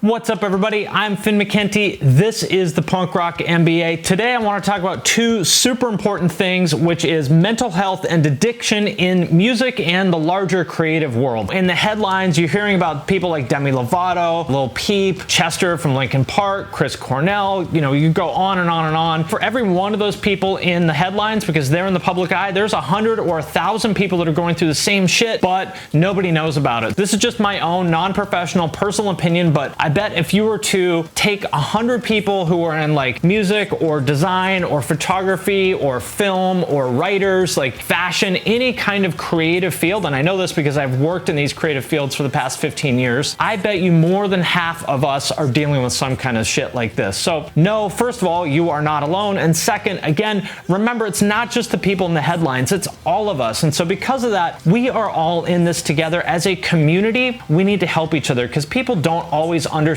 What's up, everybody? I'm Finn McKenty. This is the Punk Rock MBA. Today, I want to talk about two super important things, which is mental health and addiction in music and the larger creative world. In the headlines, you're hearing about people like Demi Lovato, Lil Peep, Chester from Linkin Park, Chris Cornell. You know, you go on and on and on. For every one of those people in the headlines, because they're in the public eye, there's 100 or 1,000 people that are going through the same shit, but nobody knows about it. This is just my own non-professional personal opinion, but I bet if you were to take 100 people who are in like music or design or photography or film or writers, like fashion, any kind of creative field, and I know this because I've worked in these creative fields for the past 15 years, I bet you more than half of us are dealing with some kind of shit like this. So no, first of all, you are not alone. And second, again, remember, it's not just the people in the headlines, it's all of us. And so because of that, we are all in this together. As a community, we need to help each other because people don't always understand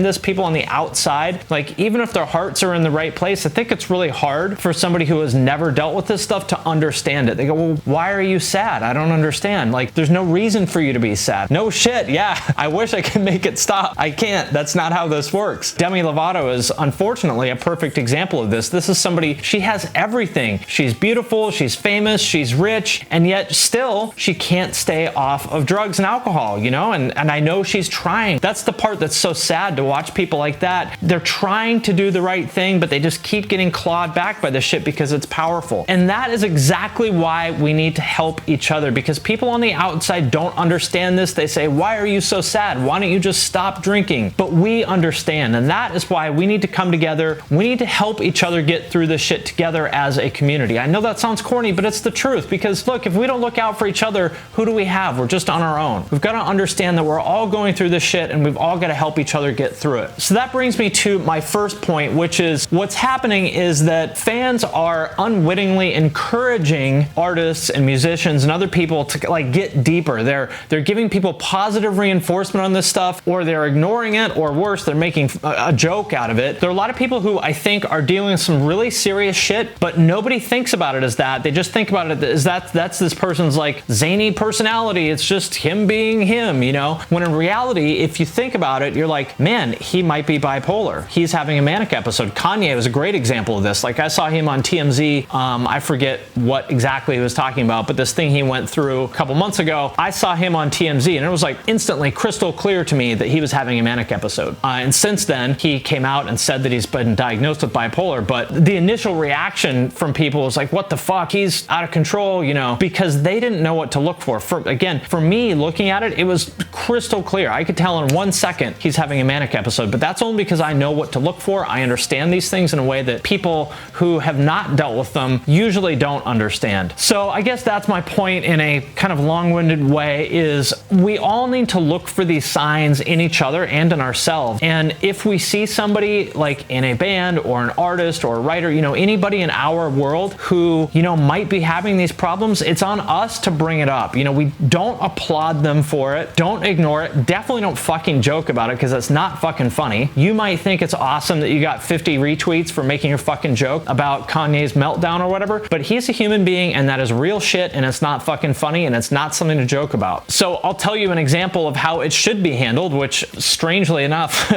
this. People on the outside, like even if their hearts are in the right place, I think it's really hard for somebody who has never dealt with this stuff to understand it. They go, well, why are you sad? I don't understand. Like, there's no reason for you to be sad. No shit. Yeah, I wish I could make it stop. I can't. That's not how this works. Demi Lovato is unfortunately a perfect example of this. This is somebody, she has everything. She's beautiful, she's famous, she's rich, and yet still she can't stay off of drugs and alcohol, you know? And I know she's trying. That's the part that's so sad to watch people like that. They're trying to do the right thing, but they just keep getting clawed back by this shit because it's powerful. And that is exactly why we need to help each other, because people on the outside don't understand this. They say, why are you so sad? Why don't you just stop drinking? But we understand, and that is why we need to come together. We need to help each other get through this shit together as a community. I know that sounds corny, but it's the truth, because look, if we don't look out for each other, who do we have? We're just on our own. We've got to understand that we're all going through this shit and we've all got to help each other get through it. So that brings me to my first point, which is what's happening is that fans are unwittingly encouraging artists and musicians and other people to like get deeper. They're giving people positive reinforcement on this stuff, or they're ignoring it, or worse, they're making a joke out of it. There are a lot of people who I think are dealing with some really serious shit, but nobody thinks about it as that. They just think about it as that's this person's like zany personality. It's just him being him, you know? When in reality, if you think about it, you're like, man, he might be bipolar. He's having a manic episode. Kanye was a great example of this. Like, I saw him on TMZ. I forget what exactly he was talking about, but this thing he went through a couple months ago, I saw him on TMZ, and it was like instantly crystal clear to me that he was having a manic episode. And since then, he came out and said that he's been diagnosed with bipolar, but the initial reaction from people was like, what the fuck? He's out of control, you know, because they didn't know what to look for. For me, looking at it, it was crystal clear. I could tell in 1 second he's having a manic episode, but that's only because I know what to look for. I understand these things in a way that people who have not dealt with them usually don't understand. So I guess that's my point in a kind of long-winded way, is we all need to look for these signs in each other and in ourselves. And if we see somebody like in a band or an artist or a writer, you know, anybody in our world who, you know, might be having these problems, it's on us to bring it up. You know, we don't applaud them for it. Don't ignore it. Definitely don't fucking joke about it, because it's not fucking funny. You might think it's awesome that you got 50 retweets for making a fucking joke about Kanye's meltdown or whatever, but he's a human being and that is real shit, and it's not fucking funny, and it's not something to joke about. So I'll tell you an example of how it should be handled, which strangely enough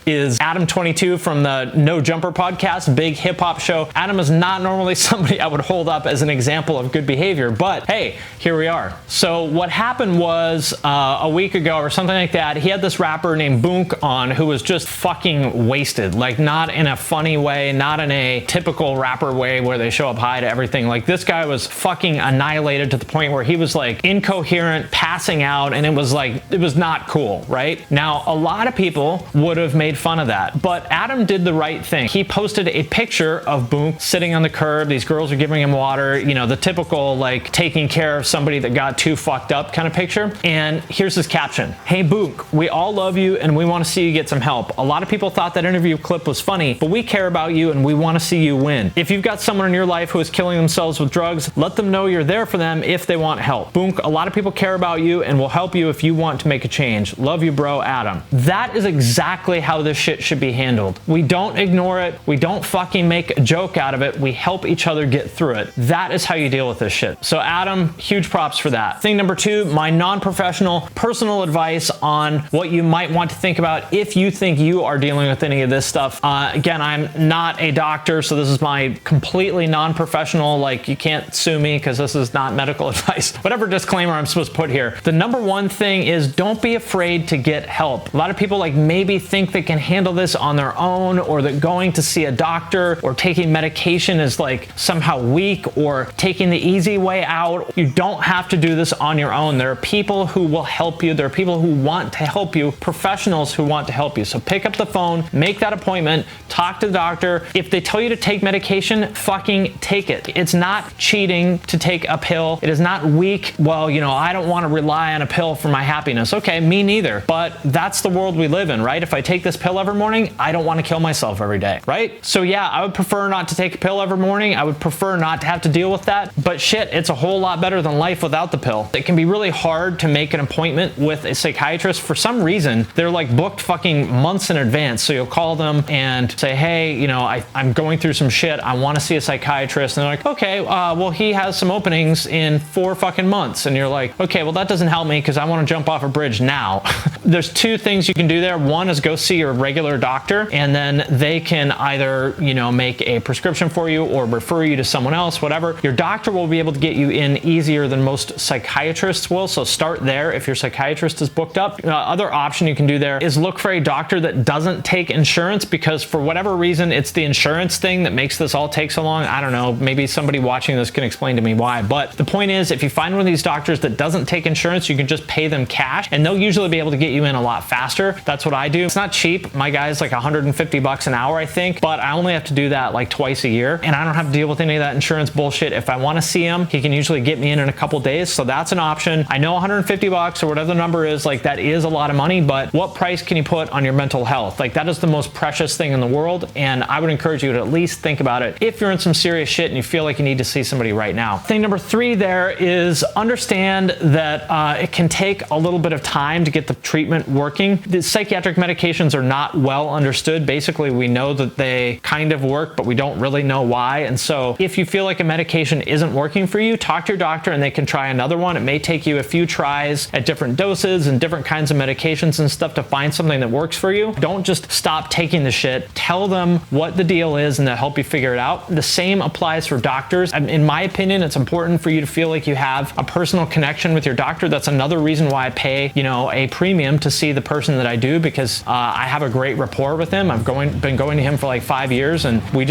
is Adam22 from the No Jumper podcast, big hip hop show. Adam is not normally somebody I would hold up as an example of good behavior, but hey, here we are. So what happened was a week ago or something like that, he had this rapper named Boonk on who was just fucking wasted, like not in a funny way, not in a typical rapper way where they show up high to everything. Like, this guy was fucking annihilated to the point where he was like incoherent, passing out, and it was like, it was not cool, right? Now, a lot of people would have made fun of that, but Adam did the right thing. He posted a picture of Boonk sitting on the curb. These girls are giving him water, you know, the typical like taking care of somebody that got too fucked up kind of picture. And here's his caption: "Hey Boonk, we all love you and we want to see you get some help. A lot of people thought that interview clip was funny, but we care about you and we want to see you win. If you've got someone in your life who is killing themselves with drugs, let them know you're there for them if they want help. Boonk, a lot of people care about you and will help you if you want to make a change. Love you, bro, Adam." That is exactly how this shit should be handled. We don't ignore it. We don't fucking make a joke out of it. We help each other get through it. That is how you deal with this shit. So Adam, huge props for that. Thing number two, my non-professional personal advice on what you might want to think think about if you think you are dealing with any of this stuff. Again, I'm not a doctor, so this is my completely non-professional, like, you can't sue me because this is not medical advice. Whatever disclaimer I'm supposed to put here. The number one thing is don't be afraid to get help. A lot of people like maybe think they can handle this on their own, or that going to see a doctor or taking medication is like somehow weak, or taking the easy way out. You don't have to do this on your own. There are people who will help you. There are people who want to help you, professionals who want to help you. So pick up the phone, make that appointment, talk to the doctor. If they tell you to take medication, fucking take it. It's not cheating to take a pill. It is not weak. Well, you know, I don't want to rely on a pill for my happiness. Okay, me neither. But that's the world we live in, right? If I take this pill every morning, I don't want to kill myself every day, right? So yeah, I would prefer not to take a pill every morning. I would prefer not to have to deal with that. But shit, it's a whole lot better than life without the pill. It can be really hard to make an appointment with a psychiatrist. For some reason, they're like booked fucking months in advance. So you'll call them and say, hey, you know, I'm going through some shit. I want to see a psychiatrist. And they're like, okay, well, he has some openings in 4 fucking months. And you're like, okay, well, that doesn't help me because I want to jump off a bridge now. There's 2 things you can do there. One is go see your regular doctor, and then they can either, you know, make a prescription for you or refer you to someone else, whatever. Your doctor will be able to get you in easier than most psychiatrists will. So start there if your psychiatrist is booked up. Other option you can do there is look for a doctor that doesn't take insurance, because for whatever reason, it's the insurance thing that makes this all take so long. I don't know. Maybe somebody watching this can explain to me why. But the point is, if you find one of these doctors that doesn't take insurance, you can just pay them cash and they'll usually be able to get you in a lot faster. That's what I do. It's not cheap. My guy's like $150 an hour, I think, but I only have to do that like twice a year, and I don't have to deal with any of that insurance bullshit. If I want to see him, he can usually get me in a couple days. So that's an option. I know $150 or whatever the number is, like, that is a lot of money, but what price can you put on your mental health? Like, that is the most precious thing in the world, and I would encourage you to at least think about it if you're in some serious shit and you feel like you need to see somebody right now. Thing number 3 there is understand that it can take a little bit of time to get the treatment working. The psychiatric medications are not well understood. Basically, we know that they kind of work, but we don't really know why. And so if you feel like a medication isn't working for you, talk to your doctor and they can try another one. It may take you a few tries at different doses and different kinds of medications and stuff to find something that works for you. Don't just stop taking the shit. Tell them what the deal is and they'll help you figure it out. The same applies for doctors. In my opinion, it's important for you to feel like you have a personal connection with your doctor. That's another reason why I pay, you know, a premium to see the person that I do, because I have a great rapport with him. I've been going to him for like 5 years and we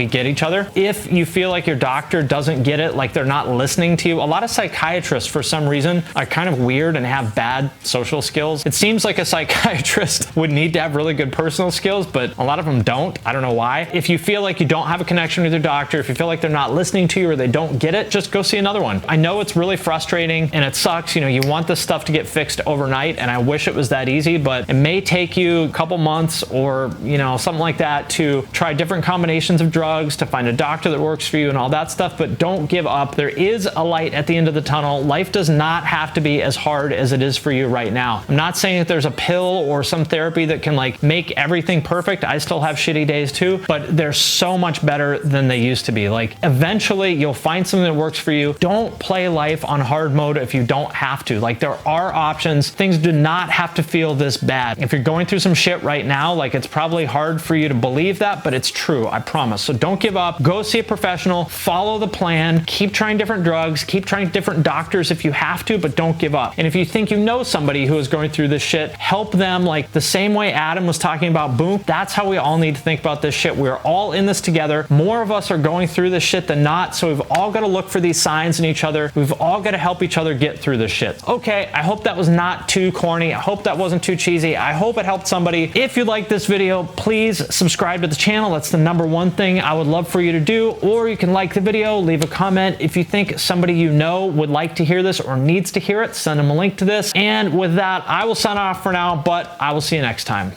get each other. If you feel like your doctor doesn't get it, like they're not listening to you, a lot of psychiatrists for some reason are kind of weird and have bad social skills. It seems like a psychiatrist would need to have really good personal skills, but a lot of them don't. I don't know why. If you feel like you don't have a connection with your doctor, if you feel like they're not listening to you or they don't get it, just go see another one. I know it's really frustrating and it sucks. You know, you want this stuff to get fixed overnight, and I wish it was that easy, but it may take you a couple months or, you know, something like that to try different combinations of drugs, to find a doctor that works for you and all that stuff. But don't give up. There is a light at the end of the tunnel. Life does not have to be as hard as it is for you right now. I'm not saying that there's a pill or some therapy that can like make everything perfect. I still have shitty days too, but they're so much better than they used to be. Like, eventually you'll find something that works for you. Don't play life on hard mode if you don't have to. Like, there are options. Things do not have to feel this bad. If you're going through some shit right now, like, it's probably hard for you to believe that, but it's true, I promise. So don't give up. Go see a professional, follow the plan, keep trying different drugs, keep trying different doctors if you have to, but don't give up. And if you think you know somebody who is going through this shit, help them, like the same way Adam was talking about Boonk. That's how we all need to think about this shit. We're all in this together. More of us are going through this shit than not, so we've all got to look for these signs in each other. We've all got to help each other get through this shit. Okay, I hope that was not too corny. I hope that wasn't too cheesy. I hope it helped somebody. If you like this video, please subscribe to the channel. That's the #1 thing I would love for you to do. Or you can like the video, leave a comment. If you think somebody you know would like to hear this or needs to hear it, send them a link to this. And with that, I will sign off for now, but I will see you next time.